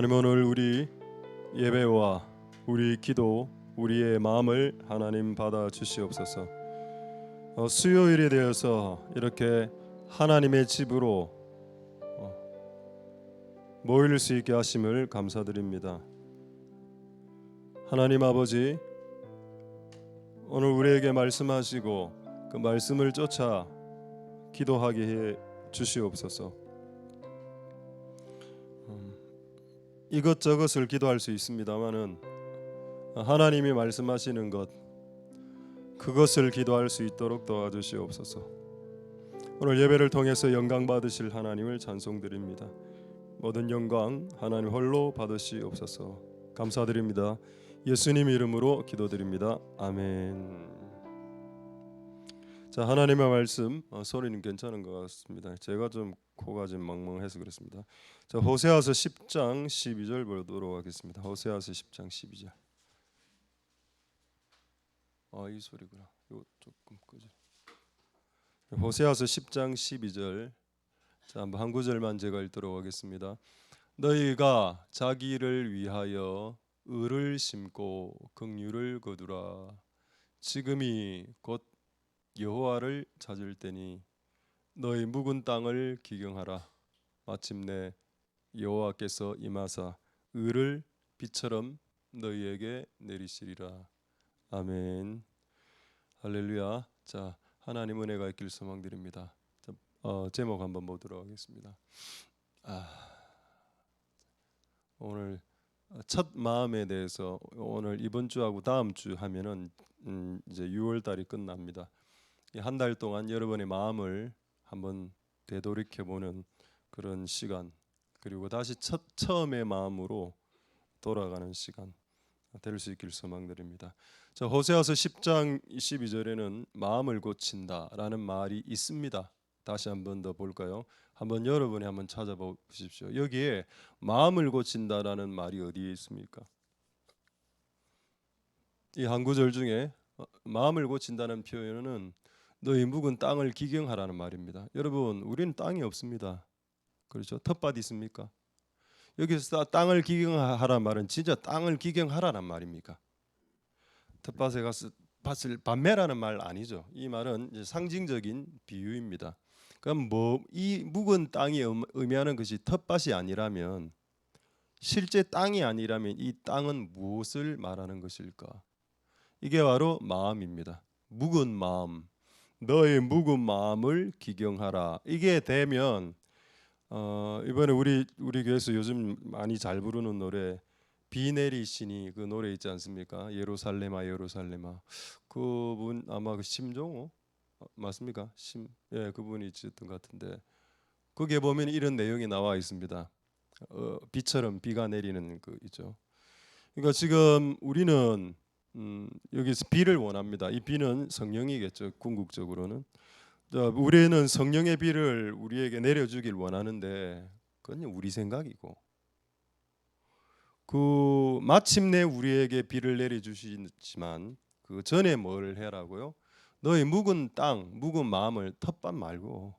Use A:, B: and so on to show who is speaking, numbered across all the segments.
A: 하나님, 오늘 우리 예배와 우리 기도, 우리의 마음을 하나님 받아 주시옵소서. 수요일에 되어서 이렇게 하나님의 집으로 모일 수 있게 하심을 감사드립니다. 하나님 아버지, 오늘 우리에게 말씀하시고 그 말씀을 쫓아 기도하게 해 주시옵소서. 이것저것을 기도할 수 있습니다만은 하나님이 말씀하시는 것, 그것을 기도할 수 있도록 도와주시옵소서. 오늘 예배를 통해서 영광 받으실 하나님을 찬송드립니다. 모든 영광 하나님 홀로 받으시옵소서. 감사드립니다. 예수님 이름으로 기도드립니다. 아멘. 자, 하나님의 말씀, 소리는 괜찮은 것 같습니다. 제가 좀 코가 좀 멍멍해서 그렇습니다. 자, 호세아서 10장 12절 보도록 하겠습니다. 호세아서 10장 12절. 이 소리구나. 요 조금 끄죠. 호세아서 10장 12절. 자, 한번 한 구절만 제가 읽도록 하겠습니다. 너희가 자기를 위하여 의를 심고 긍휼을 거두라. 지금이 곧 여호와를 찾을 때니 너희 묵은 땅을 기경하라. 마침내 여호와께서 임하사 의를 비처럼 너희에게 내리시리라. 아멘. 할렐루야. 자, 하나님 은혜가 있길 소망드립니다. 자, 제목 한번 보도록 하겠습니다. 오늘 첫 마음에 대해서 오늘 이번 주하고 다음 주 하면은 이제 6월 달이 끝납니다. 한 달 동안 여러분의 마음을 한번 되돌이켜 보는 그런 시간, 그리고 다시 처음의 마음으로 돌아가는 시간 될 수 있길 소망드립니다. 자, 호세아서 10장 12절에는 마음을 고친다라는 말이 있습니다. 다시 한번 더 볼까요? 한번 여러분이 한번 찾아보십시오. 여기에 마음을 고친다라는 말이 어디에 있습니까? 이 한 구절 중에 마음을 고친다는 표현은 너희 묵은 땅을 기경하라는 말입니다. 여러분, 우리는 땅이 없습니다. 그렇죠? 텃밭 있습니까? 여기서 땅을 기경하라는 말은 진짜 땅을 기경하라는 말입니까? 텃밭에 가서 밭을 밤매라는 말 아니죠. 이 말은 이제 상징적인 비유입니다. 그럼 이 묵은 땅이 의미하는 것이 텃밭이 아니라면, 실제 땅이 아니라면 이 땅은 무엇을 말하는 것일까? 이게 바로 마음입니다. 묵은 마음. 너의 묵은 마음을 기경하라. 이게 되면 이번에 우리 교회에서 요즘 많이 잘 부르는 노래 비 내리시니, 그 노래 있지 않습니까? 예루살렘아 예루살렘아. 그분 아마 그 심종호 맞습니까? 그분이 있었던 것 같은데, 거기에 보면 이런 내용이 나와 있습니다. 비처럼 비가 내리는 그 있죠. 그러니까 지금 우리는 여기서 비를 원합니다. 이 비는 성령이겠죠. 궁극적으로는. 우리는 성령의 비를 우리에게 내려주길 원하는데 그건 우리 생각이고, 그 마침내 우리에게 비를 내려주시지만 그 전에 뭘 해라고요? 너희 묵은 땅, 묵은 마음을, 텃밭 말고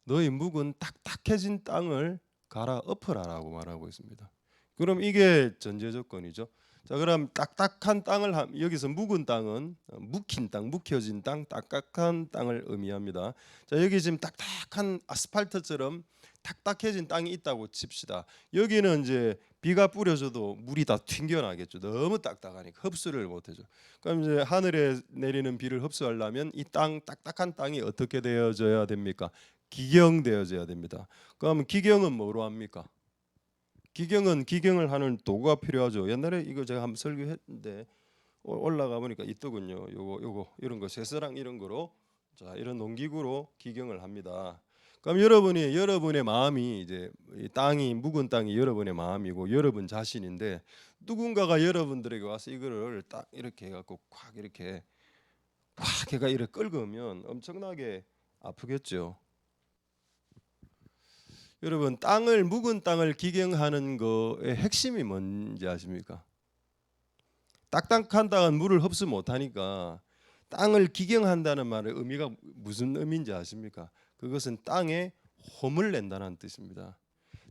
A: 너희 묵은 딱딱해진 땅을 갈아 엎으라라고 말하고 있습니다. 그럼 이게 전제 조건이죠. 자, 그럼 딱딱한 땅을 여기서 묵은 땅은 묵힌 땅, 묵혀진 땅, 딱딱한 땅을 의미합니다. 자, 여기 지금 딱딱한 아스팔트처럼 딱딱해진 땅이 있다고 칩시다. 여기는 이제 비가 뿌려져도 물이 다 튕겨나겠죠. 너무 딱딱하니까 흡수를 못해줘. 그럼 이제 하늘에 내리는 비를 흡수하려면 이 땅, 딱딱한 땅이 어떻게 되어져야 됩니까? 기경되어져야 됩니다. 그럼 기경은 뭐로 합니까? 기경은 기경을 하는 도구가 필요하죠. 옛날에 이거 제가 한번 설교했는데 올라가 보니까 있더군요. 요거 이런 거 쇠서랑 이런 거로, 자, 이런 농기구로 기경을 합니다. 그럼 여러분의 마음이 이제 이 땅이, 묵은 땅이 여러분의 마음이고 여러분 자신인데, 누군가가 여러분들에게 와서 이거를 딱 이렇게 해갖고 콱 이렇게 걔가 이렇게 긁으면 엄청나게 아프겠죠. 여러분, 묵은 땅을 기경하는 거의 핵심이 뭔지 아십니까? 딱딱한 땅은 물을 흡수 못하니까 땅을 기경한다는 말의 의미가 무슨 의미인지 아십니까? 그것은 땅에 홈을 낸다는 뜻입니다.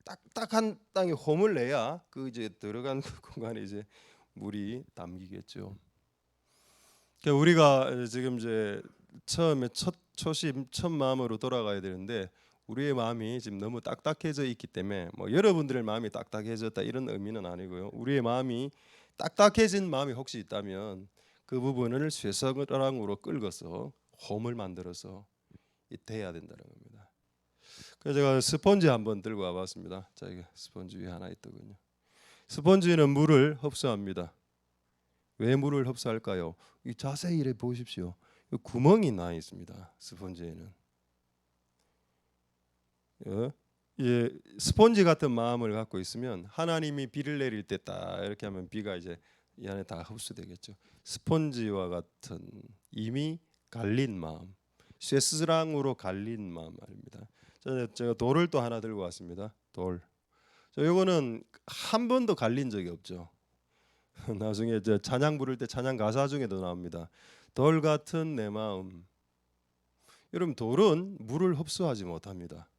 A: 딱딱한 땅에 홈을 내야 그 이제 들어간 그 공간에 이제 물이 담기겠죠. 그러니까 우리가 지금 이제 처음에 첫 초심 첫 마음으로 돌아가야 되는데 우리의 마음이 지금 너무 딱딱해져 있기 때문에 뭐 여러분들의 마음이 딱딱해졌다 이런 의미는 아니고요. 우리의 마음이 딱딱해진 마음이 혹시 있다면 그 부분을 쇠사랑으로 끌어서 홈을 만들어서 돼야 된다는 겁니다. 그래서 제가 스펀지 한번 들고 와봤습니다. 자, 이게 스펀지 위에 하나 있더군요. 스펀지는 물을 흡수합니다. 왜 물을 흡수할까요? 이 자세히 이래 보십시오. 구멍이 나 있습니다. 스펀지에는. 예, 스펀지 같은 마음을 갖고 있으면 하나님이 비를 내릴 때 딱 이렇게 하면 비가 이제 이 안에 다 흡수되겠죠. 스펀지와 같은 이미 갈린 마음, 쇠스랑으로 갈린 마음 말입니다. 제가 돌을 또 하나 들고 왔습니다. 돌. 이거는 한 번도 갈린 적이 없죠. 나중에 이제 찬양 부를 때 찬양 가사 중에도 나옵니다. 돌 같은 내 마음. 여러분 돌은 물을 흡수하지 못합니다.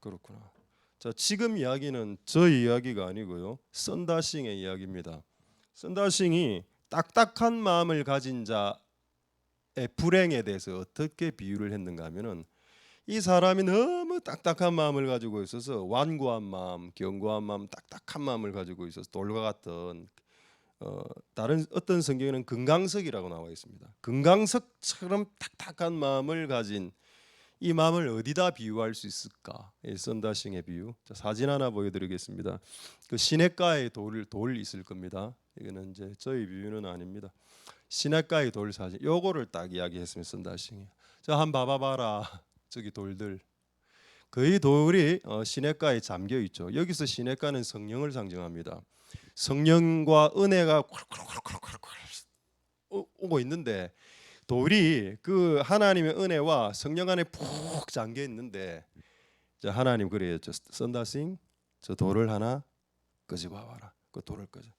A: 그렇구나. 자, 지금 이야기는 저 이야기가 아니고요. 썬다싱의 이야기입니다. 썬다싱이 딱딱한 마음을 가진 자의 불행에 대해서 어떻게 비유를 했는가 하면은 이 사람이 너무 딱딱한 마음을 가지고 있어서 완고한 마음, 견고한 마음, 딱딱한 마음을 가지고 있어서 돌과 같은 다른 어떤 성경에는 금강석이라고 나와 있습니다. 금강석처럼 딱딱한 마음을 가진 이 마음을 어디다 비유할 수 있을까? 썬다싱의 비유. 자, 사진 하나 보여드리겠습니다. 그 시냇가에 돌 있을 겁니다. 이거는 이제 저희 비유는 아닙니다. 시냇가의 돌 사진. 요거를 딱 이야기했으면 썬다싱이. 자, 한번 봐봐라. 저기 돌들. 거의 돌이 시냇가에 잠겨 있죠. 여기서 시냇가는 성령을 상징합니다. 성령과 은혜가 콸콸콸콸콸콸 오고 있는데 돌이 그 하나님의 은혜와 성령 안에 푹 잠겨 있는데 하나님 그래였죠. 썬다싱 저 돌을 하나 끄집어 봐라. 그 돌을 끄져.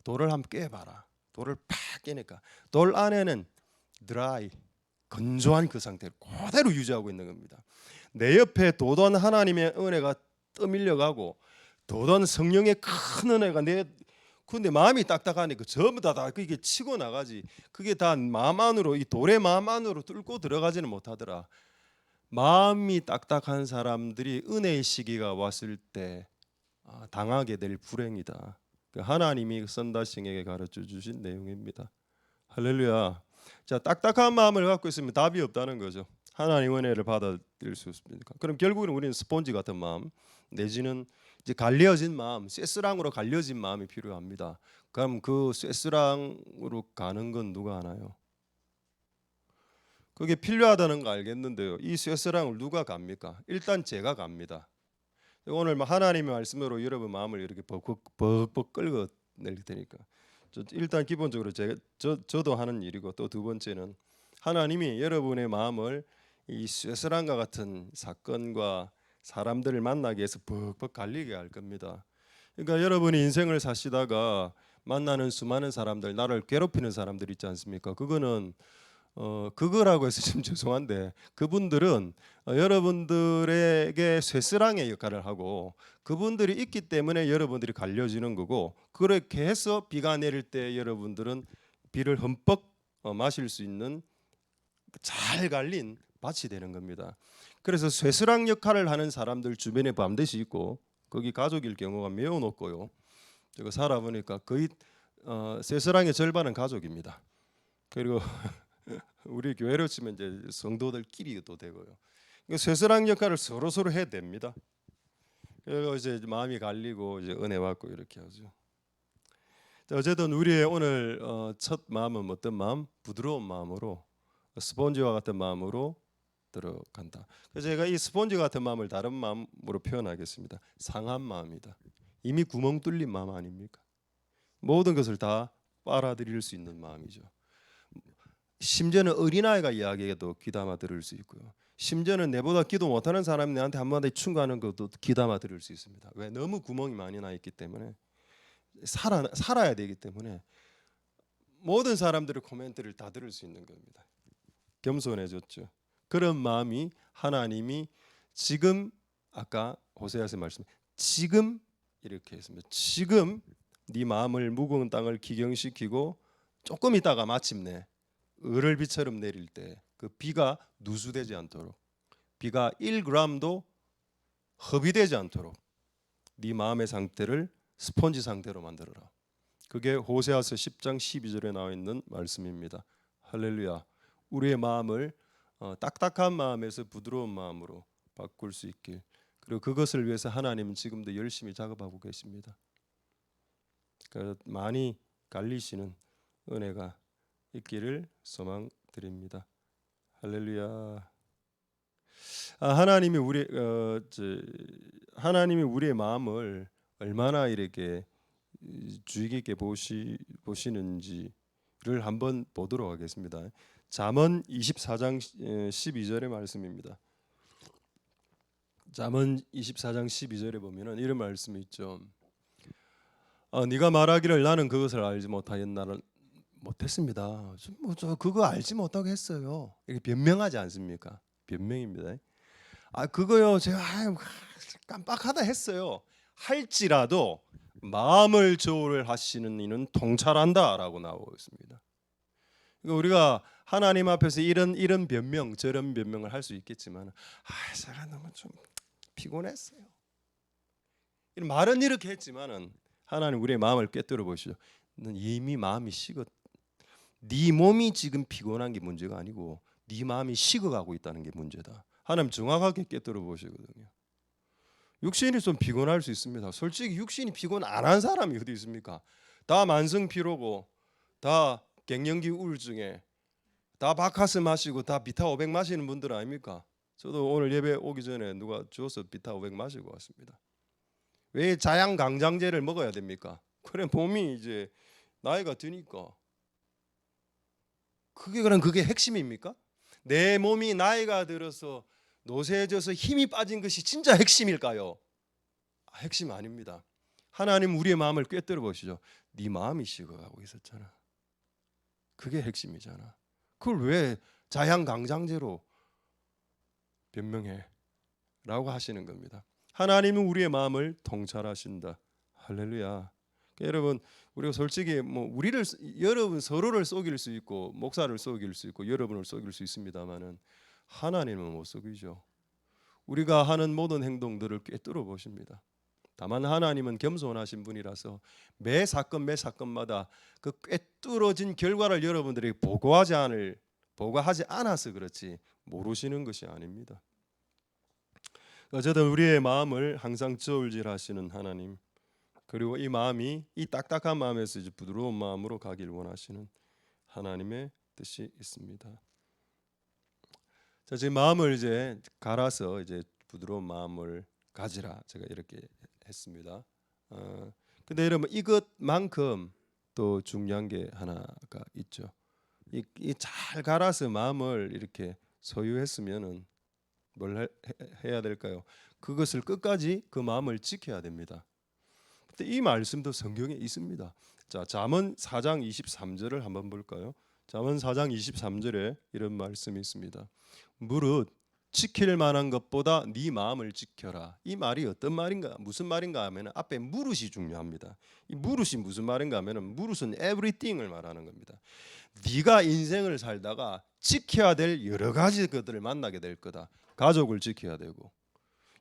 A: 돌을 한번 깨봐라. 돌을 팍 깨니까 돌 안에는 드라이 건조한 그 상태를 그대로 유지하고 있는 겁니다. 내 옆에 도던 하나님의 은혜가 떠밀려가고 도던 성령의 큰 은혜가 근데 마음이 딱딱하니까 전부 다 그게 치고 나가지. 그게 다 마음 안으로 이 돌의 마음 안으로 뚫고 들어가지는 못하더라. 마음이 딱딱한 사람들이 은혜의 시기가 왔을 때 당하게 될 불행이다. 하나님이 썬다싱에게 가르쳐 주신 내용입니다. 할렐루야. 자, 딱딱한 마음을 갖고 있으면 답이 없다는 거죠. 하나님 은혜를 받아들일 수 없습니까? 그럼 결국은 우리는 스폰지 같은 마음 내지는 이제 갈려진 마음, 쇠스랑으로 갈려진 마음이 필요합니다. 그럼 그 쇠스랑으로 가는 건 누가 하나요? 그게 필요하다는 거 알겠는데요. 이 쇠스랑을 누가 갑니까? 일단 제가 갑니다. 오늘 하나님의 말씀으로 여러분 마음을 이렇게 벅벅 끌고 낼 테니까. 일단 기본적으로 저도 하는 일이고 또 두 번째는 하나님이 여러분의 마음을 이 쇠스랑과 같은 사건과 사람들을 만나게 해서 벅벅 갈리게 할 겁니다. 그러니까 여러분이 인생을 사시다가 만나는 수많은 사람들, 나를 괴롭히는 사람들 있지 않습니까? 그거는 그거라고 해서 좀 죄송한데 그분들은 여러분들에게 쇠스랑의 역할을 하고 그분들이 있기 때문에 여러분들이 갈려지는 거고 그렇게 해서 비가 내릴 때 여러분들은 비를 흠뻑 마실 수 있는 잘 갈린 밭이 되는 겁니다. 그래서 쇠스랑 역할을 하는 사람들 주변에 반드시 있고 거기 가족일 경우가 매우 높고요. 제가 살아보니까 거의 쇠스랑의 절반은 가족입니다. 그리고 우리 교회로 치면 이제 성도들끼리도 되고요. 그러니까 쇠스랑 역할을 서로 해야 됩니다. 그리고 이제 마음이 갈리고 이제 은혜 받고 이렇게 하죠. 자, 어쨌든 우리의 오늘 첫 마음은 어떤 마음? 부드러운 마음으로 스폰지와 같은 마음으로 들어간다. 그래서 제가 이 스폰지 같은 마음을 다른 마음으로 표현하겠습니다. 상한 마음이다. 이미 구멍 뚫린 마음 아닙니까? 모든 것을 다 빨아들일 수 있는 마음이죠. 심지어는 어린아이가 이야기해도 귀담아 들을 수 있고요. 심지어는 내보다 기도 못하는 사람이 내한테 한마디 충고하는 것도 귀담아 들을 수 있습니다. 왜? 너무 구멍이 많이 나 있기 때문에 살아야 되기 때문에 모든 사람들의 코멘트를 다 들을 수 있는 겁니다. 겸손해졌죠. 그런 마음이 하나님이 지금 아까 호세아서 말씀 지금 이렇게 했습니다. 지금 네 마음을 무거운 땅을 기경시키고 조금 있다가 마침내 을을비처럼 내릴 때 그 비가 누수되지 않도록 비가 1g도 허비되지 않도록 네 마음의 상태를 스펀지 상태로 만들어라. 그게 호세아서 10장 12절에 나와 있는 말씀입니다. 할렐루야. 우리의 마음을 딱딱한 마음에서 부드러운 마음으로 바꿀 수 있길. 그리고 그것을 위해서 하나님은 지금도 열심히 작업하고 계십니다. 많이 갈리시는 은혜가 있기를 소망드립니다. 할렐루야. 하나님이 우리의 마음을 얼마나 이렇게 주의 깊게 보시는지를 한번 보도록 하겠습니다. 잠언 24장 12절의 말씀입니다. 잠언 24장 12절에 보면은 이런 말씀이 있죠. 네가 말하기를 나는 그것을 알지 못했습니다. 저 그거 알지 못하고 했어요. 이렇게 변명하지 않습니까? 변명입니다. 그거요 제가 깜빡하다 했어요. 할지라도 마음을 조율하시는 이는 통찰한다라고 나오고 있습니다. 그러니까 우리가 하나님 앞에서 이런 변명 저런 변명을 할 수 있겠지만 제가 너무 좀 피곤했어요. 말은 이렇게 했지만은 하나님 우리의 마음을 꿰뚫어 보시죠. 넌 이미 마음이 식었. 네 몸이 지금 피곤한 게 문제가 아니고 네 마음이 식어가고 있다는 게 문제다. 하나님 정확하게 꿰뚫어 보시거든요. 육신이 좀 피곤할 수 있습니다. 솔직히 육신이 피곤 안 한 사람이 어디 있습니까? 다 만성 피로고 다 갱년기 우울증에 다 바카스 마시고 다 비타 500 마시는 분들 아닙니까? 저도 오늘 예배 오기 전에 누가 주어서 비타 500 마시고 왔습니다. 왜 자양 강장제를 먹어야 됩니까? 그래 몸이 이제 나이가 드니까. 그게 핵심입니까? 내 몸이 나이가 들어서 노쇠져서 힘이 빠진 것이 진짜 핵심일까요? 핵심 아닙니다. 하나님 우리의 마음을 꿰뚫어 보시죠. 네 마음이 식어가고 있었잖아. 그게 핵심이잖아. 그걸 왜 자양강장제로 변명해? 라고 하시는 겁니다. 하나님은 우리의 마음을 통찰하신다. 할렐루야. 여러분 우리가 솔직히 여러분 서로를 속일 수 있고 목사를 속일 수 있고 여러분을 속일 수 있습니다만은 하나님은 못 속이죠. 우리가 하는 모든 행동들을 꿰뚫어 보십니다. 다만 하나님은 겸손하신 분이라서 매 사건마다 그 꿰뚫어진 결과를 여러분들이 보고하지 않아서 그렇지 모르시는 것이 아닙니다. 어쨌든 우리의 마음을 항상 저울질하시는 하나님, 그리고 이 마음이 이 딱딱한 마음에서 이제 부드러운 마음으로 가길 원하시는 하나님의 뜻이 있습니다. 자, 제 마음을 이제 갈아서 이제 부드러운 마음을 가지라 제가 이렇게 했습니다. 근데 여러분 이것만큼 또 중요한 게 하나가 있죠. 이 잘 갈아서 마음을 이렇게 소유했으면은 뭘 해야 될까요? 그것을 끝까지 그 마음을 지켜야 됩니다. 근데 이 말씀도 성경에 있습니다. 자, 잠언 4장 23절을 한번 볼까요? 잠언 4장 23절에 이런 말씀이 있습니다. 무릇 지킬 만한 것보다 네 마음을 지켜라. 이 말이 어떤 말인가? 무슨 말인가 하면 앞에 무릇이 중요합니다. 이 무릇이 무슨 말인가 하면 무릇은 everything을 말하는 겁니다. 네가 인생을 살다가 지켜야 될 여러 가지 것들을 만나게 될 거다. 가족을 지켜야 되고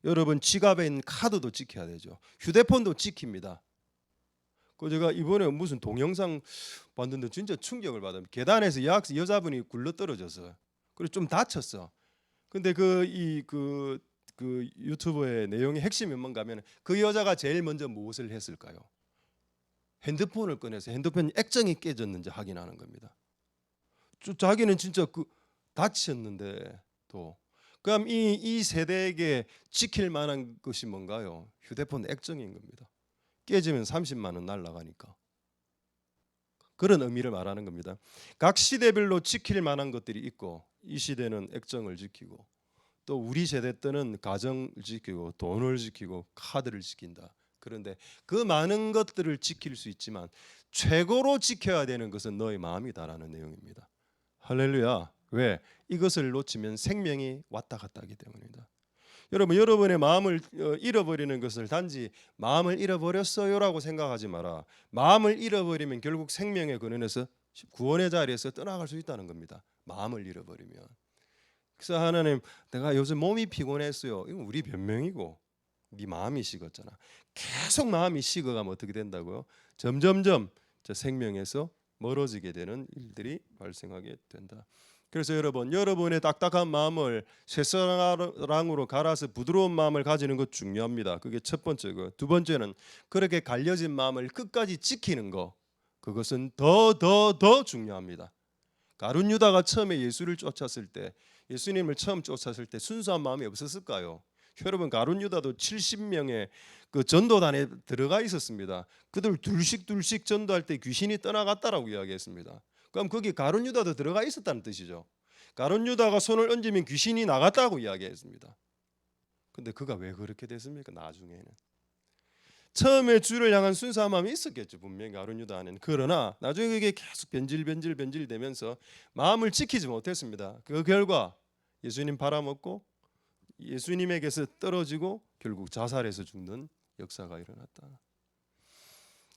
A: 여러분 지갑에 있는 카드도 지켜야 되죠. 휴대폰도 지킵니다. 그 제가 이번에 무슨 동영상 봤는데 진짜 충격을 받아요. 계단에서 여자분이 굴러 떨어져서 그리고 좀 다쳤어. 근데 그 유튜브의 내용의 핵심이 뭔가 하면 그 여자가 제일 먼저 무엇을 했을까요? 핸드폰을 꺼내서 핸드폰 액정이 깨졌는지 확인하는 겁니다. 자기는 진짜 다쳤는데 또 그럼 이 세대에게 지킬 만한 것이 뭔가요? 휴대폰 액정인 겁니다. 깨지면 30만 원 날라가니까. 그런 의미를 말하는 겁니다. 각 시대별로 지킬 만한 것들이 있고 이 시대는 액정을 지키고 또 우리 세대 때는 가정을 지키고 돈을 지키고 카드를 지킨다. 그런데 그 많은 것들을 지킬 수 있지만 최고로 지켜야 되는 것은 너의 마음이다라는 내용입니다. 할렐루야. 왜? 이것을 놓치면 생명이 왔다 갔다 하기 때문이다. 여러분, 여러분의 마음을 잃어버리는 것을 단지 마음을 잃어버렸어요라고 생각하지 마라. 마음을 잃어버리면 결국 생명의 근원에서 구원의 자리에서 떠나갈 수 있다는 겁니다. 마음을 잃어버리면. 그래서 하나님, 내가 요즘 몸이 피곤했어요. 이건 우리 변명이고 네 마음이 식었잖아. 계속 마음이 식어가면 어떻게 된다고요? 점점점 저 생명에서 멀어지게 되는 일들이 발생하게 된다. 그래서 여러분, 여러분의 딱딱한 마음을 쇠사랑으로 갈아서 부드러운 마음을 가지는 것 중요합니다. 그게 첫 번째고, 두 번째는 그렇게 갈려진 마음을 끝까지 지키는 거, 그것은 더 중요합니다. 가룟 유다가 처음에 예수를 쫓았을 때, 예수님을 처음 쫓았을 때 순수한 마음이 없었을까요? 여러분, 가룟 유다도 70명의 그 전도단에 들어가 있었습니다. 그들 둘씩 전도할 때 귀신이 떠나갔다라고 이야기했습니다. 그럼 거기 가룟 유다도 들어가 있었다는 뜻이죠. 가룟 유다가 손을 얹으면 귀신이 나갔다고 이야기했습니다. 근데 그가 왜 그렇게 됐습니까? 나중에는 처음에 주를 향한 순수한 마음이 있었겠죠, 분명히 가룟 유다 안에는. 그러나 나중에 그게 계속 변질되면서 마음을 지키지 못했습니다. 그 결과 예수님 팔아먹고 예수님에게서 떨어지고 결국 자살해서 죽는 역사가 일어났다.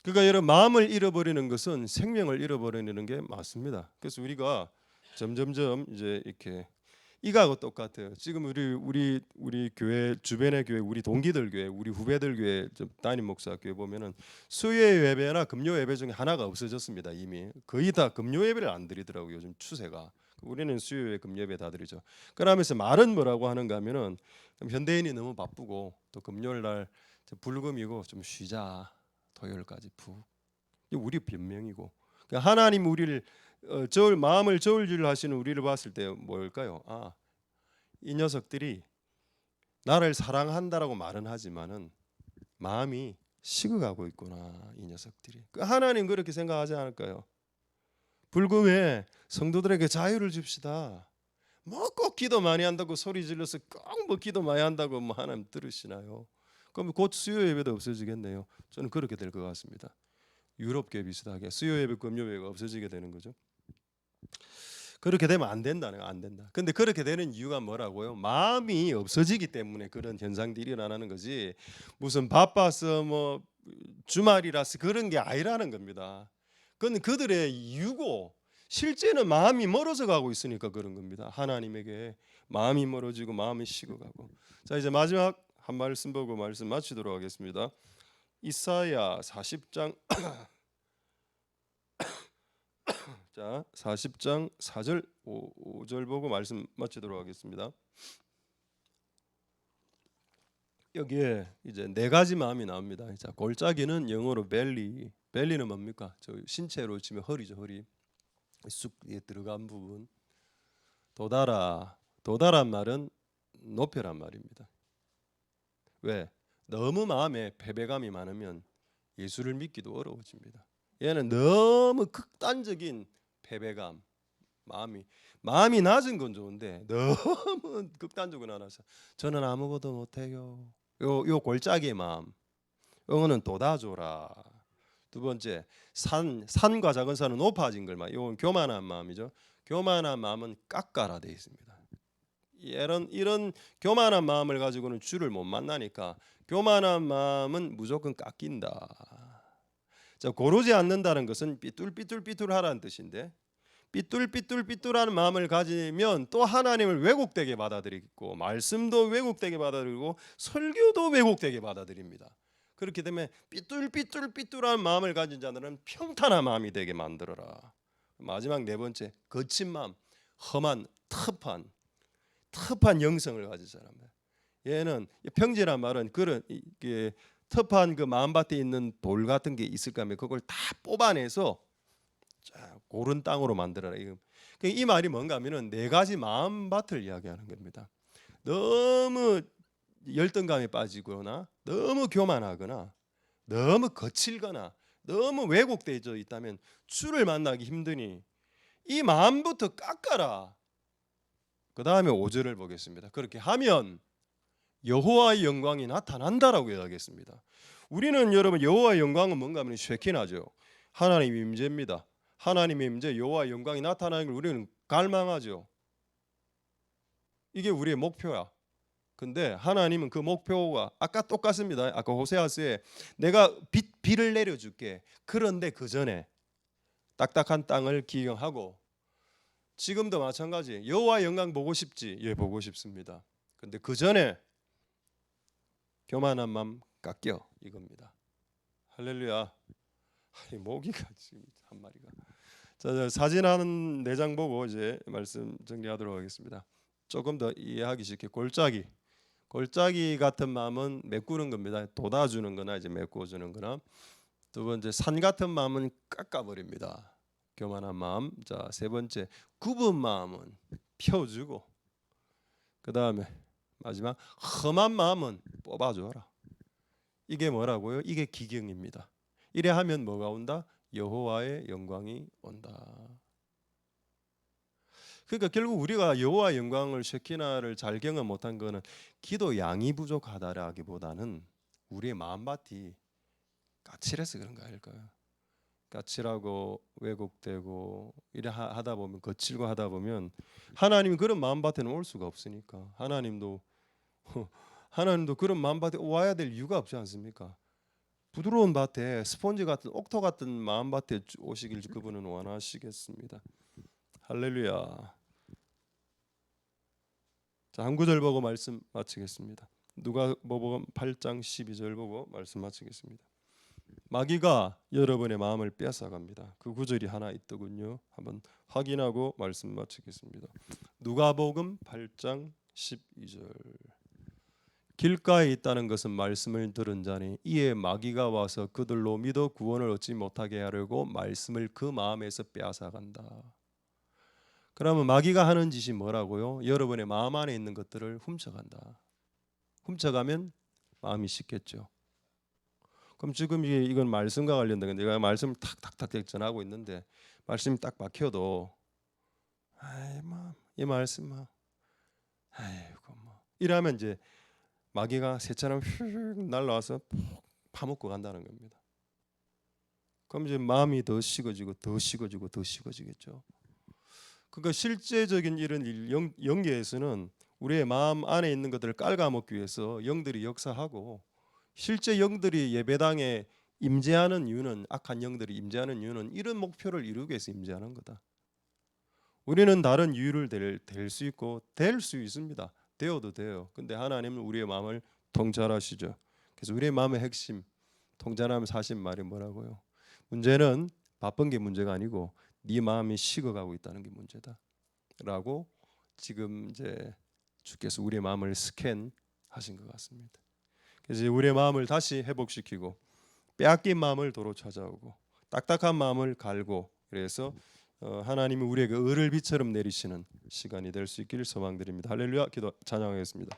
A: 그러니까 여러분, 마음을 잃어버리는 것은 생명을 잃어버리는 게 맞습니다. 그래서 우리가 점점점 이제 이렇게 이거하고 똑같아요. 지금 우리 교회 주변의 교회, 우리 동기들 교회, 우리 후배들 교회, 담임 목사 교회 보면은 수요 예배나 금요 예배 중에 하나가 없어졌습니다. 이미 거의 다 금요 예배를 안 드리더라고요. 요즘 추세가. 우리는 수요 예배, 금요 예배 다 드리죠. 그러면서 말은 뭐라고 하는가 하면은 현대인이 너무 바쁘고 또 금요일 날 불금이고 좀 쉬자. 토요일까지 푹. 이게 우리 변명이고. 그러니까 하나님 우리를 마음을 저울질 하시는 우리를 봤을 때 뭘까요? 이 녀석들이 나를 사랑한다라고 말은 하지만은 마음이 식어가고 있구나, 이 녀석들이. 하나님 그렇게 생각하지 않을까요? 불금에 성도들에게 자유를 줍시다. 뭐 꼭 기도 많이 한다고 소리 질러서 꼭 뭐 기도 많이 한다고 뭐 하나님 들으시나요? 그럼 곧 수요 예배도 없어지겠네요. 저는 그렇게 될 것 같습니다. 유럽계 비슷하게 수요 예배, 금요 예배가 없어지게 되는 거죠. 그렇게 되면 안 된다는 거, 안 된다. 근데 그렇게 되는 이유가 뭐라고요? 마음이 없어지기 때문에 그런 현상들이 일어나는 거지. 무슨 바빠서 뭐 주말이라서 그런 게 아니라는 겁니다. 그건 그들의 이유고 실제는 마음이 멀어져 가고 있으니까 그런 겁니다. 하나님에게 마음이 멀어지고 마음이 식어가고. 자, 이제 마지막 한 말씀 보고 말씀 마치도록 하겠습니다. 이사야 40장 자, 40장 4절 5절 보고 말씀 마치도록 하겠습니다. 여기에 이제 네 가지 마음이 나옵니다. 자, 골짜기는 영어로 벨리. 벨리는 뭡니까? 저 신체로 치면 허리죠, 허리. 쑥에 들어간 부분. 도다란 말은 높여란 말입니다. 왜? 너무 마음에 패배감이 많으면 예수를 믿기도 어려워집니다. 얘는 너무 극단적인 패배감, 마음이 낮은 건 좋은데 너무 극단적으로 나눠서 저는 아무것도 못해요. 요 골짜기의 마음. 영어는 돋아줘라. 두 번째, 산과 작은 산은 높아진 걸 말. 이건 교만한 마음이죠. 교만한 마음은 깎아라 돼 있습니다. 이런 교만한 마음을 가지고는 주를 못 만나니까 교만한 마음은 무조건 깎인다. 자, 고르지 않는다는 것은 삐뚤하라는 뜻인데, 삐뚤하는 마음을 가지면 또 하나님을 왜곡되게 받아들이고 말씀도 왜곡되게 받아들이고 설교도 왜곡되게 받아들입니다. 그렇게 되면 삐뚤한 마음을 가진 자들은 평탄한 마음이 되게 만들어라. 마지막 네 번째, 거친 마음, 험한 터프한 영성을 가진 사람들. 얘는 평지란 말은 그런 터프한 그 마음밭에 있는 돌 같은 게 있을까 하면 그걸 다 뽑아내서 고른 땅으로 만들어라. 이 말이 뭔가 하면은 네 가지 마음밭을 이야기하는 겁니다. 너무 열등감에 빠지거나 너무 교만하거나 너무 거칠거나 너무 왜곡되어 있다면 주를 만나기 힘드니 이 마음부터 깎아라. 그 다음에 5절을 보겠습니다. 그렇게 하면 여호와의 영광이 나타난다라고 이야기했습니다. 우리는 여러분 여호와의 영광은 뭔가 하면 쉐키나죠. 하나님의 임재입니다. 하나님의 임재, 여호와의 영광이 나타나는 걸 우리는 갈망하죠. 이게 우리의 목표야. 근데 하나님은 그 목표가 아까 똑같습니다. 아까 호세아서에 내가 비를 내려줄게. 그런데 그 전에 딱딱한 땅을 기경하고, 지금도 마찬가지. 여호와 영광 보고 싶지? 예, 보고 싶습니다. 근데 그 전에 교만한 마음 깎여, 이겁니다. 할렐루야. 모기가 지금 한 마리가. 자, 사진 한 4장 보고 이제 말씀 정리하도록 하겠습니다. 조금 더 이해하기 쉽게, 골짜기 같은 마음은 메꾸는 겁니다. 돋아주는 거나 이제 메꿔주는 거나. 두 번째, 산 같은 마음은 깎아버립니다. 교만한 마음. 자, 세 번째, 굽은 마음은 펴주고, 그 다음에 마지막, 험한 마음은 뽑아줘라. 이게 뭐라고요? 이게 기경입니다. 이래 하면 뭐가 온다? 여호와의 영광이 온다. 그러니까 결국 우리가 여호와 영광을, 쉐키나를 잘 경험 못한 거는 기도 양이 부족하다라기보다는 우리의 마음밭이 까칠해서 그런 거 아닐까요? 까칠하고 왜곡되고 이래 하다 보면, 거칠고 하다 보면 하나님이 그런 마음밭에는 올 수가 없으니까, 하나님도 그런 마음밭에 와야 될 이유가 없지 않습니까? 부드러운 밭에, 스폰지 같은, 옥토 같은 마음밭에 오시길 그분은 원하시겠습니다. 할렐루야. 자, 한 구절 보고 말씀 마치겠습니다. 누가복음 8장 12절 보고 말씀 마치겠습니다. 마귀가 여러분의 마음을 빼앗아갑니다. 그 구절이 하나 있더군요. 한번 확인하고 말씀 마치겠습니다. 누가복음 8장 12절. 길가에 있다는 것은 말씀을 들은 자니 이에 마귀가 와서 그들로 믿어 구원을 얻지 못하게 하려고 말씀을 그 마음에서 빼앗아간다. 그러면 마귀가 하는 짓이 뭐라고요? 여러분의 마음 안에 있는 것들을 훔쳐간다. 훔쳐가면 마음이 식겠죠. 그럼 지금 이건 말씀과 관련된 건데, 내가 말씀을 탁탁탁 전하고 있는데 말씀이 딱 박혀도 이 말씀 아이고 이러면 이제 마귀가 새처럼 휙 날라와서 파먹고 간다는 겁니다. 그럼 이제 마음이 더 식어지고 더 식어지고 더 식어지겠죠. 그러니까 실제적인 이런 영계에서는 우리의 마음 안에 있는 것들을 깔아먹기 위해서 영들이 역사하고, 실제 영들이 예배당에 임재하는 이유는, 악한 영들이 임재하는 이유는 이런 목표를 이루기 위해서 임재하는 거다. 우리는 다른 이유를 댈 수 있고 될 수 있습니다. 되어도 돼요. 근데 하나님은 우리의 마음을 통찰하시죠. 그래서 우리의 마음의 핵심, 통찰하면서 하신 말이 뭐라고요? 문제는 바쁜 게 문제가 아니고 네 마음이 식어가고 있다는 게 문제다 라고 지금 이제 주께서 우리의 마음을 스캔하신 것 같습니다. 그래서 우리의 마음을 다시 회복시키고, 빼앗긴 마음을 도로 찾아오고, 딱딱한 마음을 갈고, 그래서 하나님이 우리에게 을을 비처럼 내리시는 시간이 될 수 있기를 소망드립니다. 할렐루야. 기도 찬양하겠습니다.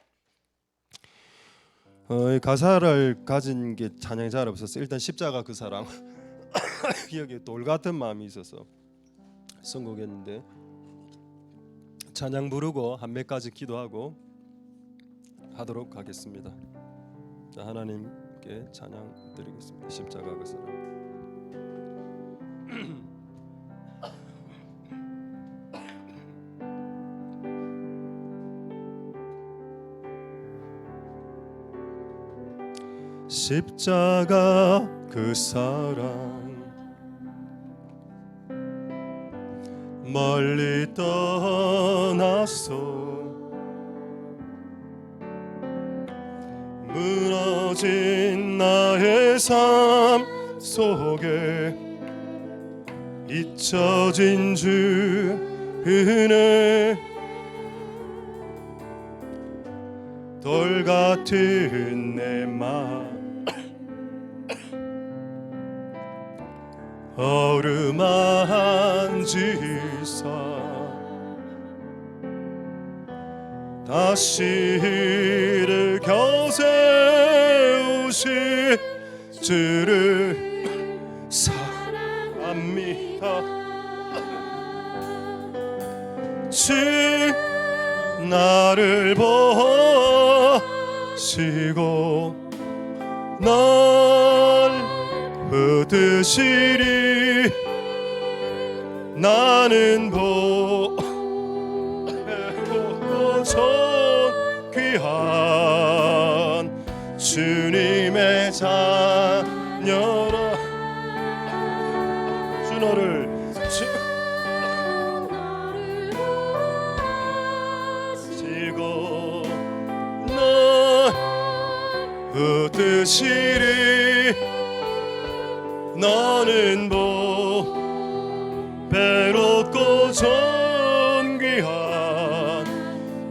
A: 가사를 가진 게 찬양이 잘 없었어요. 일단 십자가 그 사랑 여기 돌 같은 마음이 있어서 선곡했는데, 찬양 부르고 한 몇 가지 기도하고 하도록 하겠습니다. 자, 하나님께 찬양 드리겠습니다. 십자가 그 사랑. 십자가 그 사랑 멀리 떠나서 무너진 나의 삶 속에 잊혀진 주 은혜, 돌 같은 내 마음 어루만지사 다시 이를 겨세우시 주를 사랑합니다. 주 나를 보시고 널 얻으시리. 나는 보고 존 귀한 자녀라. 주 너를 보시고 너 붙드시리. 너는 배롭고 존귀한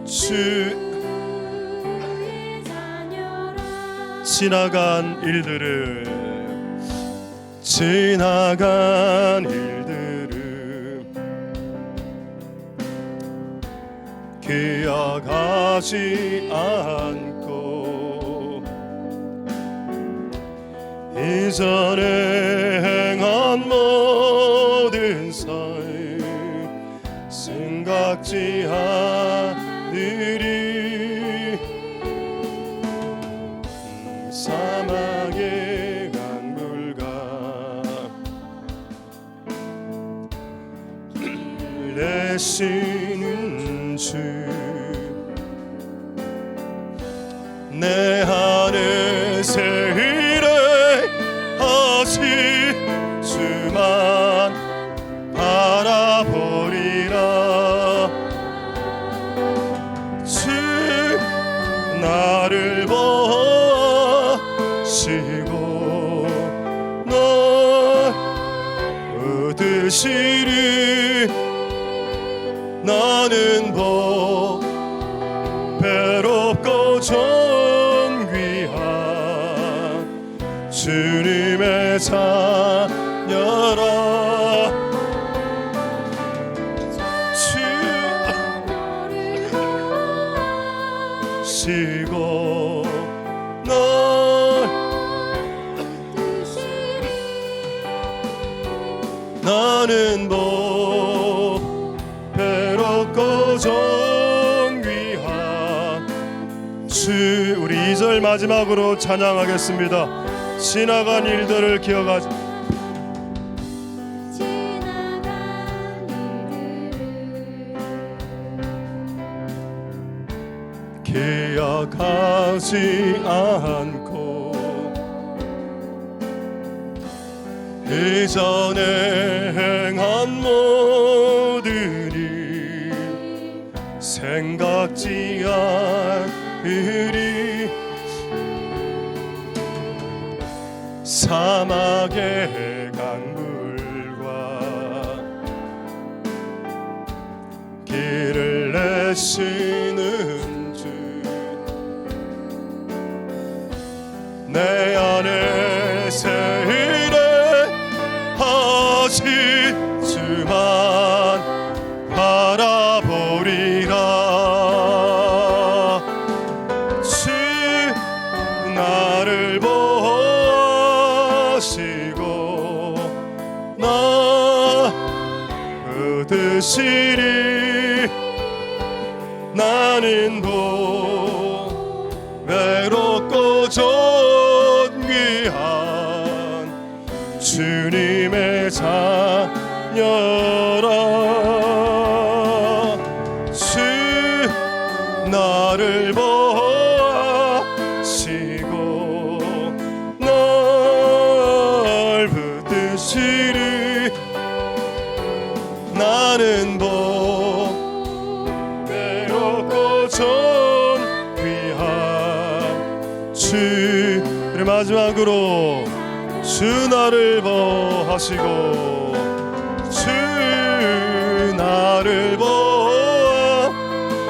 A: 주. 지나간 일들을 기억하지 않고 이전에 행한 모든 삶 생각지 않으리. 사막의 강물과 내시는 주. 내 안에 새 일을 하시주만 바라보리라. 주 나를 보시고 널 얻으시리. 나는 배롭고 존귀한 주님의 자녀라. 주시고 널 나는 배롭고 존귀한 주. 우리 2절 마지막으로 찬양하겠습니다. 지나간 일들을 기억하지. 기억하지 않고 이전에 행한 모든 일 생각지 않으리. 사막의 강물과 길을 내시는 주. 내 안에 새 일을 하시주만 바라보리라. 주 나를 보시고 나 얻으시리. 나는 외롭고 존귀한 주님의 자녀라. 주 나를 보시고 널 붙드시리. 나는 외롭고 존귀한 주. 우리 마지막으로 주 나를 보시고 주 나를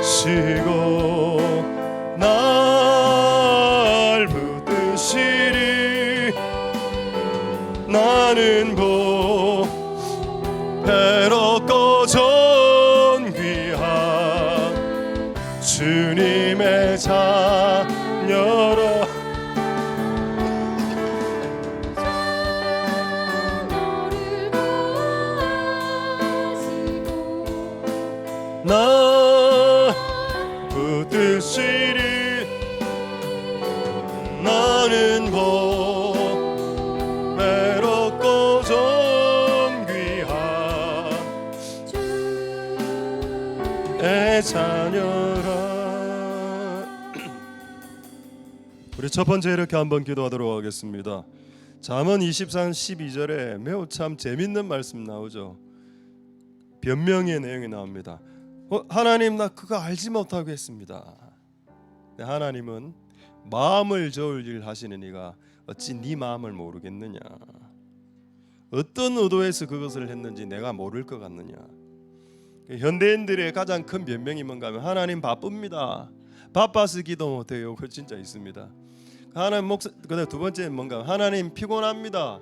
A: 보시고 날 붙드시리. 나는 배롭고 존귀한 주님의 자녀라. 나 붙드시리. 나는 배롭고 존귀한 주의 자녀라. 우리 우리 첫 번째 이렇게 한번 기도하도록 하겠습니다. 잠언 24장 12절에 매우 참 재밌는 말씀 나오죠. 변명의 내용이 나옵니다. 하나님, 나 그거 알지 못하고 했습니다. 하나님은 마음을 저울 일 하시는 이가 어찌 네 마음을 모르겠느냐. 어떤 의도에서 그것을 했는지 내가 모를 것 같느냐. 현대인들의 가장 큰 변명이 뭔가 하면 하나님 바쁩니다. 바빠서 기도 못해요. 그거 진짜 있습니다. 하나님 그다음 두 번째는 뭔가 하나님 피곤합니다.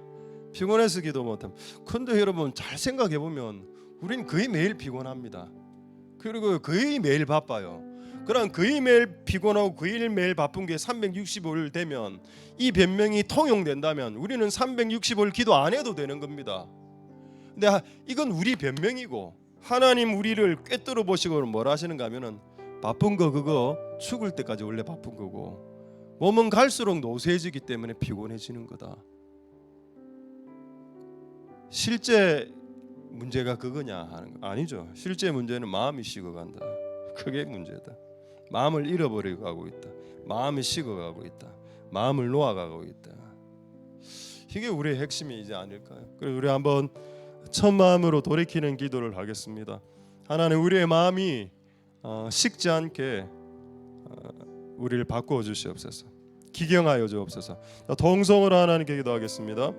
A: 피곤해서 기도 못합니다. 근데 여러분 잘 생각해 보면 우린 거의 매일 피곤합니다. 그리고 거의 매일 바빠요. 그럼 거의 매일 피곤하고 거의 매일 바쁜 게 365일 되면 이 변명이 통용된다면 우리는 365일 기도 안 해도 되는 겁니다. 근데 이건 우리 변명이고 하나님 우리를 꿰뚫어 보시고 뭘 하시는가 하면은 바쁜 거 그거 죽을 때까지 원래 바쁜 거고 몸은 갈수록 노쇠해지기 때문에 피곤해지는 거다. 실제 문제가 그거냐 하는 거 아니죠. 실제 문제는 마음이 식어간다. 그게 문제다. 마음을 잃어버리고 가고 있다. 마음이 식어가고 있다. 마음을 놓아가고 있다. 이게 우리의 핵심이지 않을까요? 그래서 우리 한번 첫 마음으로 돌이키는 기도를 하겠습니다. 하나님 우리의 마음이 식지 않게 우리를 바꾸어 주시옵소서. 기경하여 주옵소서. 동성으로 하나님께 기도하겠습니다.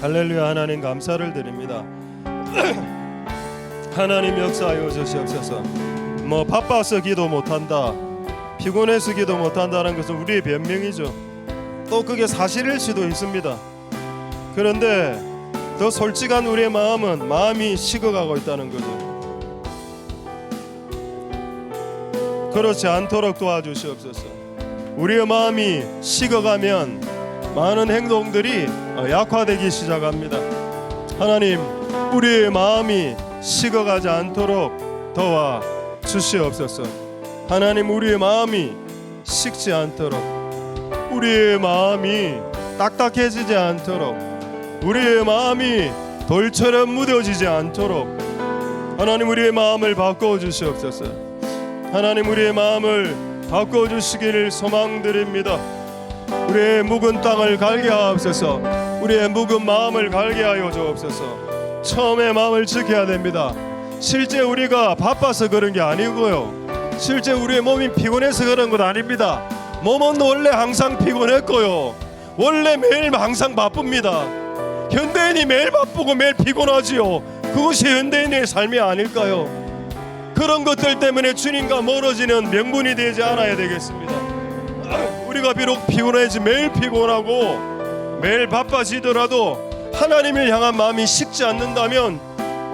A: 할렐루야. 하나님 감사를 드립니다. 하나님 역사하여 주시옵소서. 바빠서 기도 못한다, 피곤해서 기도 못한다는 것은 우리의 변명이죠. 또 그게 사실일 수도 있습니다. 그런데 더 솔직한 우리의 마음은 마음이 식어가고 있다는 거죠. 그렇지 않도록 도와주시옵소서. 우리의 마음이 식어가면 많은 행동들이 약화되기 시작합니다. 하나님 우리의 마음이 식어가지 않도록 도와 주시옵소서. 하나님 우리의 마음이 식지 않도록, 우리의 마음이 딱딱해지지 않도록, 우리의 마음이 돌처럼 무뎌지지 않도록 하나님 우리의 마음을 바꿔 주시옵소서. 하나님 우리의 마음을 바꿔 주시기를 소망드립니다. 우리의 묵은 땅을 갈게 하옵소서. 우리의 묵은 마음을 갈게 하여 주옵소서. 처음에 마음을 지켜야 됩니다. 실제 우리가 바빠서 그런 게 아니고요, 실제 우리의 몸이 피곤해서 그런 것 아닙니다. 몸은 원래 항상 피곤했고요, 원래 매일 항상 바쁩니다. 현대인이 매일 바쁘고 매일 피곤하지요. 그것이 현대인의 삶이 아닐까요? 그런 것들 때문에 주님과 멀어지는 명분이 되지 않아야 되겠습니다. 우리가 비록 피곤해지 매일 피곤하고 매일 바빠지더라도 하나님을 향한 마음이 식지 않는다면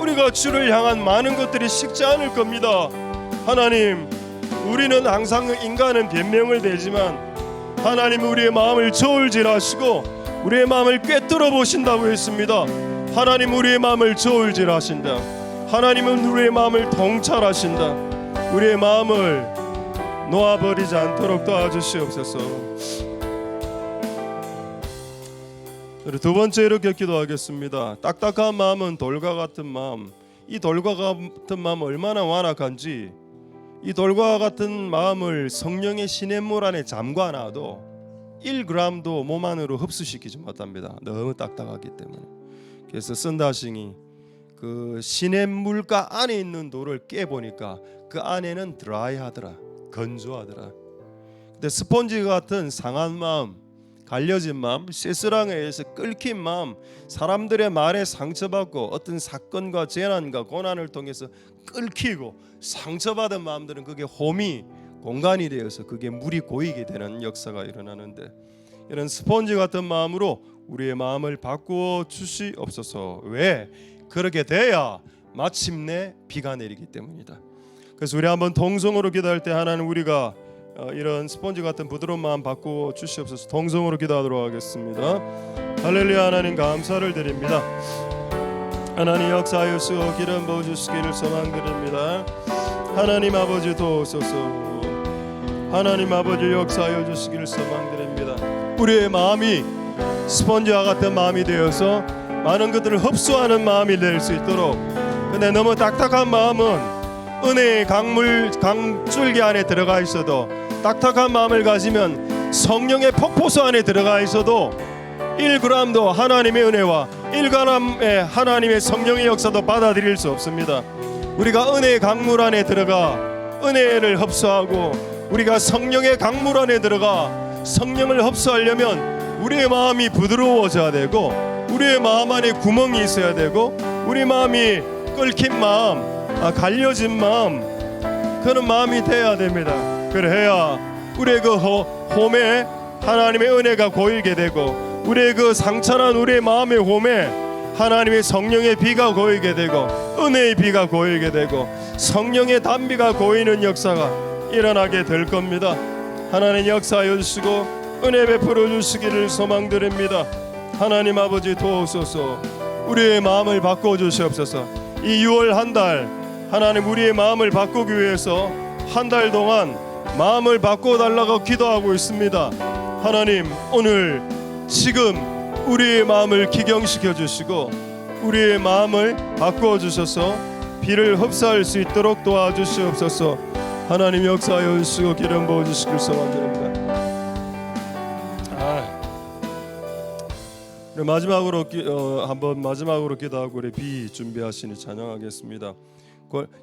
A: 우리가 주를 향한 많은 것들이 식지 않을 겁니다. 하나님 우리는 항상 인간은 변명을 대지만 하나님 우리의 마음을 저울질하시고 우리의 마음을 꿰뚫어 보신다고 했습니다. 하나님 우리의 마음을 저울질하신다. 하나님은 우리의 마음을 통찰하신다. 우리의 마음을 놓아버리지 않도록 도와주시옵소서. 두 번째 이렇게 기도하겠습니다. 딱딱한 마음은 돌과 같은 마음. 이 돌과 같은 마음 얼마나 완악한지, 이 돌과 같은 마음을 성령의 시냇물 안에 잠가놔도 1g도 몸 안으로 흡수시키지 못합니다. 너무 딱딱하기 때문에. 그래서 선다싱이 그 시냇물가 안에 있는 돌을 깨보니까 그 안에는 드라이하더라, 건조하더라. 근데 스펀지 같은 상한 마음, 갈려진 마음, 쇠스랑에 의해서 끓긴 마음, 사람들의 말에 상처받고 어떤 사건과 재난과 고난을 통해서 끓이고 상처받은 마음들은 그게 홈이 공간이 되어서 그게 물이 고이게 되는 역사가 일어나는데, 이런 스펀지 같은 마음으로 우리의 마음을 바꾸어 주시옵소서. 왜? 그렇게 돼야 마침내 비가 내리기 때문이다. 그래서 우리 한번 동성으로 기도할 때 하나님 우리가 이런 스펀지 같은 부드러운 마음 바꾸어 주시옵소서. 동성으로 기도하도록 하겠습니다. 할렐루야. 하나님 감사를 드립니다. 하나님 역사하여서 기름 부어주시기를 소망드립니다. 하나님 아버지 도우소서. 하나님 아버지 역사하여 주시기를 소망드립니다. 우리의 마음이 스펀지와 같은 마음이 되어서 많은 것들을 흡수하는 마음이 될 수 있도록, 근데 너무 딱딱한 마음은 은혜의 강줄기 안에 들어가 있어도 딱딱한 마음을 가지면 성령의 폭포수 안에 들어가 있어도 1g도 하나님의 은혜와 1g의 하나님의 성령의 역사도 받아들일 수 없습니다. 우리가 은혜의 강물 안에 들어가 은혜를 흡수하고 우리가 성령의 강물 안에 들어가 성령을 흡수하려면 우리의 마음이 부드러워져야 되고 우리의 마음 안에 구멍이 있어야 되고 우리 마음이 끓긴 마음, 갈려진 마음, 그런 마음이 돼야 됩니다. 그래야 우리의 그 홈에 하나님의 은혜가 고이게 되고 우리의 그 상처난 우리의 마음의 홈에 하나님의 성령의 비가 고이게 되고 은혜의 비가 고이게 되고 성령의 단비가 고이는 역사가 일어나게 될 겁니다. 하나님 역사하여 주시고 은혜 베풀어 주시기를 소망드립니다. 하나님 아버지 도우소서. 우리의 마음을 바꿔주시옵소서. 이 6월 한 달 하나님 우리의 마음을 바꾸기 위해서 한 달 동안 마음을 바꿔달라고 기도하고 있습니다. 하나님 오늘 지금 우리의 마음을 기경시켜 주시고 우리의 마음을 바꾸어 주셔서 비를 흡수할 수 있도록 도와주시옵소서. 하나님 역사하여 주시고 기름 부어 주시길 소망드립니다. 마지막으로 한번 마지막으로 기도하고 우리 비 준비하시니 찬양하겠습니다.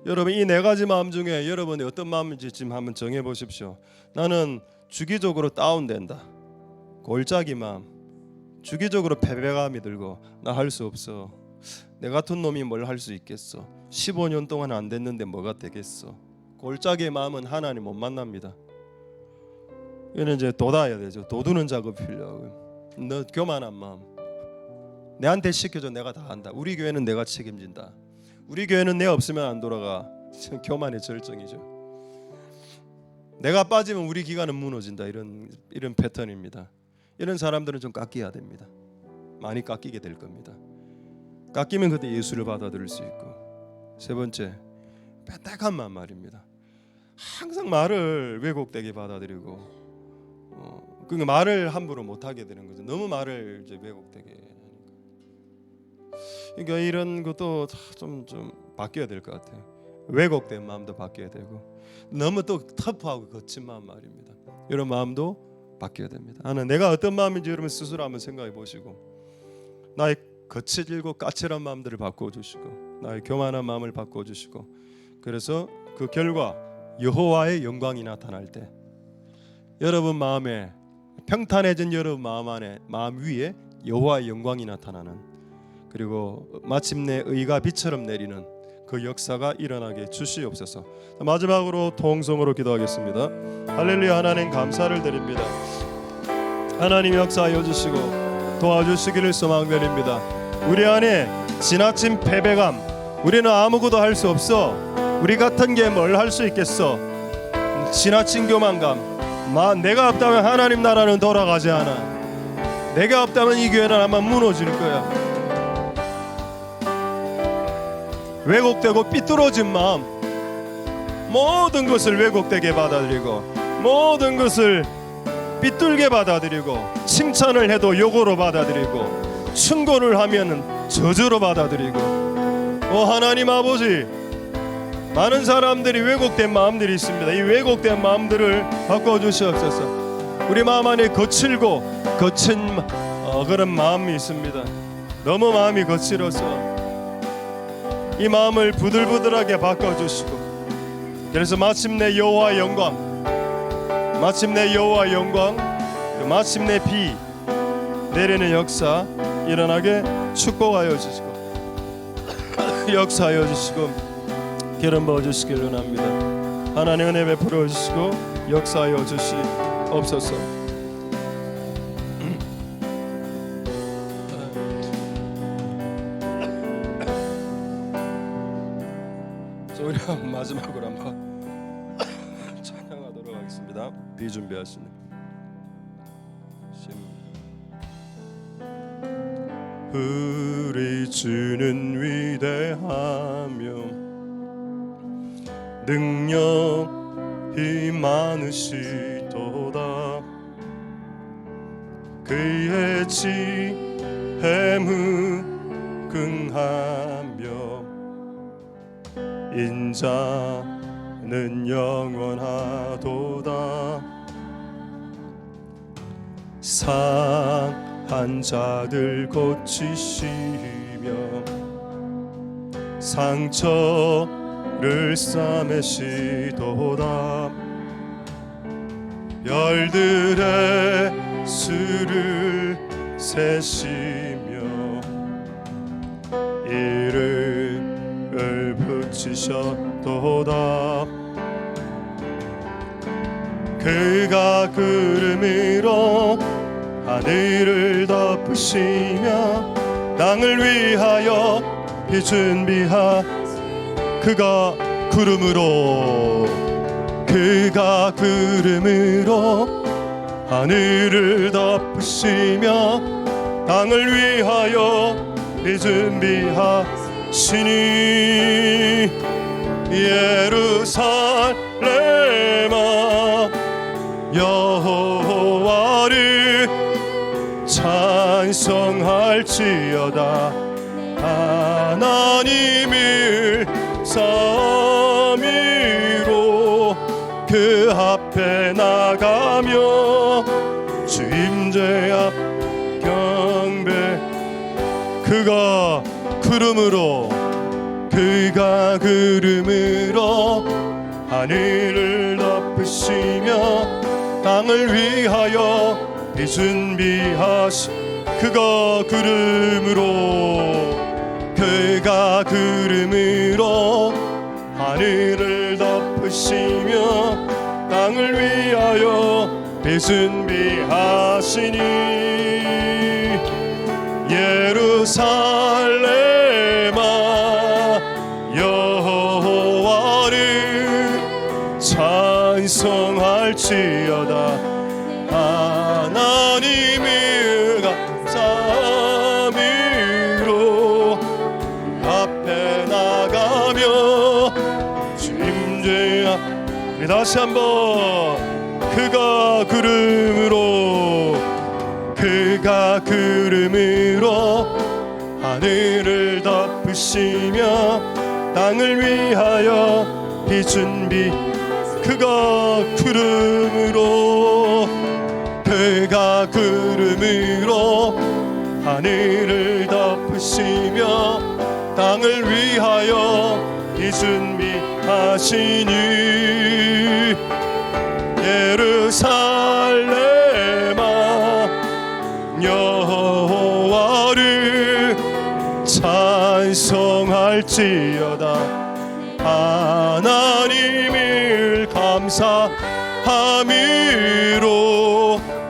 A: 여러분 이 네 가지 마음 중에 여러분이 어떤 마음인지 지금 한번 정해 보십시오. 나는 주기적으로 다운된다. 골짜기 마음. 주기적으로 패배감이 들고 나 할 수 없어. 내 같은 놈이 뭘 할 수 있겠어. 15년 동안 안 됐는데 뭐가 되겠어. 골짜기의 마음은 하나님 못 만납니다. 이는 이제 돋아야 되죠. 돋우는 작업이 필요하고. 너 교만한 마음. 내한테 시켜줘. 내가 다 한다. 우리 교회는 내가 책임진다. 우리 교회는 내 없으면 안 돌아가. 교만의 절정이죠. 내가 빠지면 우리 기관은 무너진다. 이런 패턴입니다. 이런 사람들은 좀 깎여야 됩니다. 많이 깎이게 될 겁니다. 깎이면 그때 예수를 받아들일 수 있고. 세 번째, 빼딱한 마음 말입니다. 항상 말을 왜곡되게 받아들이고, 그 말을 함부로 못하게 되는 거죠. 너무 말을 이제 왜곡되게. 그러니까 이런 것도 좀 바뀌어야 될 것 같아요. 왜곡된 마음도 바뀌어야 되고 너무 또 터프하고 거친 마음 말입니다. 이런 마음도 바뀌어야 됩니다. 하나 내가 어떤 마음인지 여러분 스스로 한번 생각해 보시고 나의 거칠고 까칠한 마음들을 바꿔주시고 나의 교만한 마음을 바꿔주시고 그래서 그 결과 여호와의 영광이 나타날 때 여러분 마음에 평탄해진 여러분 마음 위에 여호와의 영광이 나타나는 그리고 마침내 의가 비처럼 내리는 그 역사가 일어나게 주시옵소서. 마지막으로 통성으로 기도하겠습니다. 할렐루야. 하나님 감사를 드립니다. 하나님 역사하여 주시고 도와주시기를 소망드립니다. 우리 안에 지나친 패배감, 우리는 아무것도 할 수 없어, 우리 같은 게 뭘 할 수 있겠어, 지나친 교만감, 내가 없다면 하나님 나라는 돌아가지 않아, 내가 없다면 이 교회는 아마 무너질 거야. 왜곡되고 삐뚤어진 마음, 모든 것을 왜곡되게 받아들이고 모든 것을 삐뚤게 받아들이고 칭찬을 해도 욕으로 받아들이고 충고를 하면 저주로 받아들이고 하나님 아버지 많은 사람들이 왜곡된 마음들이 있습니다. 이 왜곡된 마음들을 바꿔주시옵소서. 우리 마음 안에 거칠고 거친 그런 마음이 있습니다. 너무 마음이 거칠어서 이 마음을 부들부들하게 바꿔주시고 그래서 마침내 여호와의 영광, 마침내 여호와의 영광, 마침내 비 내리는 역사 일어나게 축복하여 주시고 역사하여 주시고 기름 부어 주시길 원합니다. 하나님 은혜 베풀어 주시고 역사하여 주시옵소서. 우리 마지막으로 한번 찬양하도록 하겠습니다. 비 준비하시네. 우리 주는 위대하며 능력이 많으시도다. 그의 지혜 무궁하며 인자는 영원하도다. 상한 자들 고치시며 상처를 싸매시도다. 별들의 수를 세시며 이름을 붙이셨도다. 그가 구름으로 하늘을 덮으시며 땅을 위하여 비 준비하. 그가 구름으로 하늘을 덮으시며 땅을 위하여 비 준비하시니 예루살렘아 여호와를 찬송할지어다. 하나님을 싸미로 그 앞에 나가며 주 임재 앞 경배. 그가 구름으로 하늘을 덮으시며 땅을 위하여 비 준비하시. 그가 구름으로 하늘을 덮으시며 땅을 위하여 비 준비하시니 예루살렘아 여호와를 찬송할지어다. 하나님을 감사미로 앞에 나가며 주 임재 앞. 다시 한번 그가 구름으로 하늘을 덮으시며 땅을 위하여 비 준비. 그가 구름으로 하늘을 덮으시며 땅을 위하여 비 준비하시니 예루살렘아 여호와를 찬송할지어다. 하나님을 감사함으로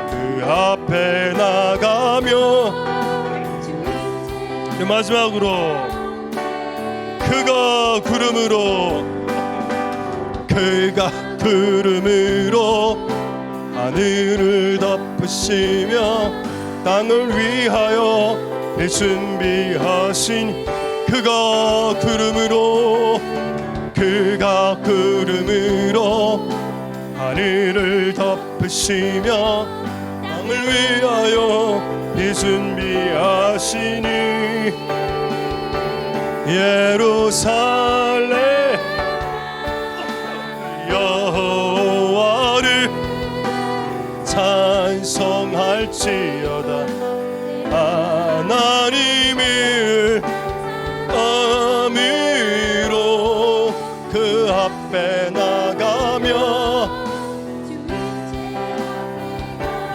A: 그 앞에 나가며. 마지막으로 그가 구름으로 하늘을 덮으시며 땅을 위하여 비 준비하신. 그가 구름으로 하늘을 덮으시며 땅을 위하여 비 준비하시니 예루살렘 여호와를 찬송할지어다. 하나님을 아미로 그 앞에 나가며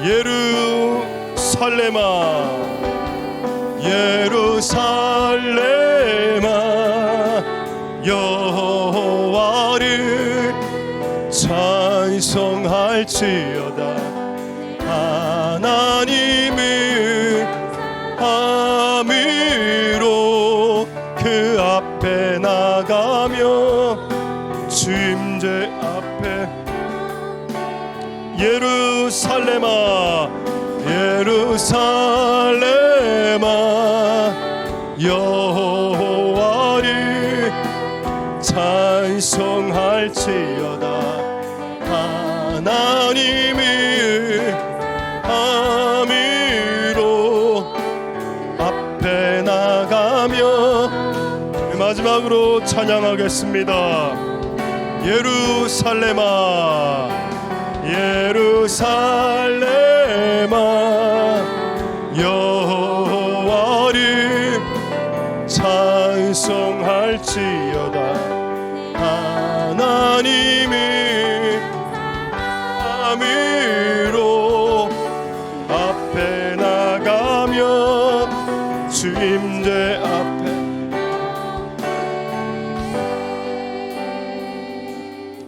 A: 예루살렘아 여호와를 찬송할지어다. 하나님을 아미로 그 앞에 나가며 주 임재 앞에. 예루살렘아 여호와를 찬송할지어다. 하나님을 아미로 앞에 나가며. 마지막으로 찬양하겠습니다. 예루살렘아 할지어다. 하나님이 함이로 앞에 나가며 주임대 앞에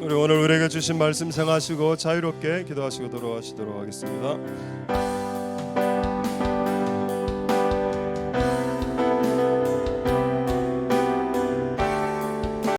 A: 우리 오늘 우리에게 주신 말씀 생하시고 자유롭게 기도하시고 돌아가시도록 하겠습니다.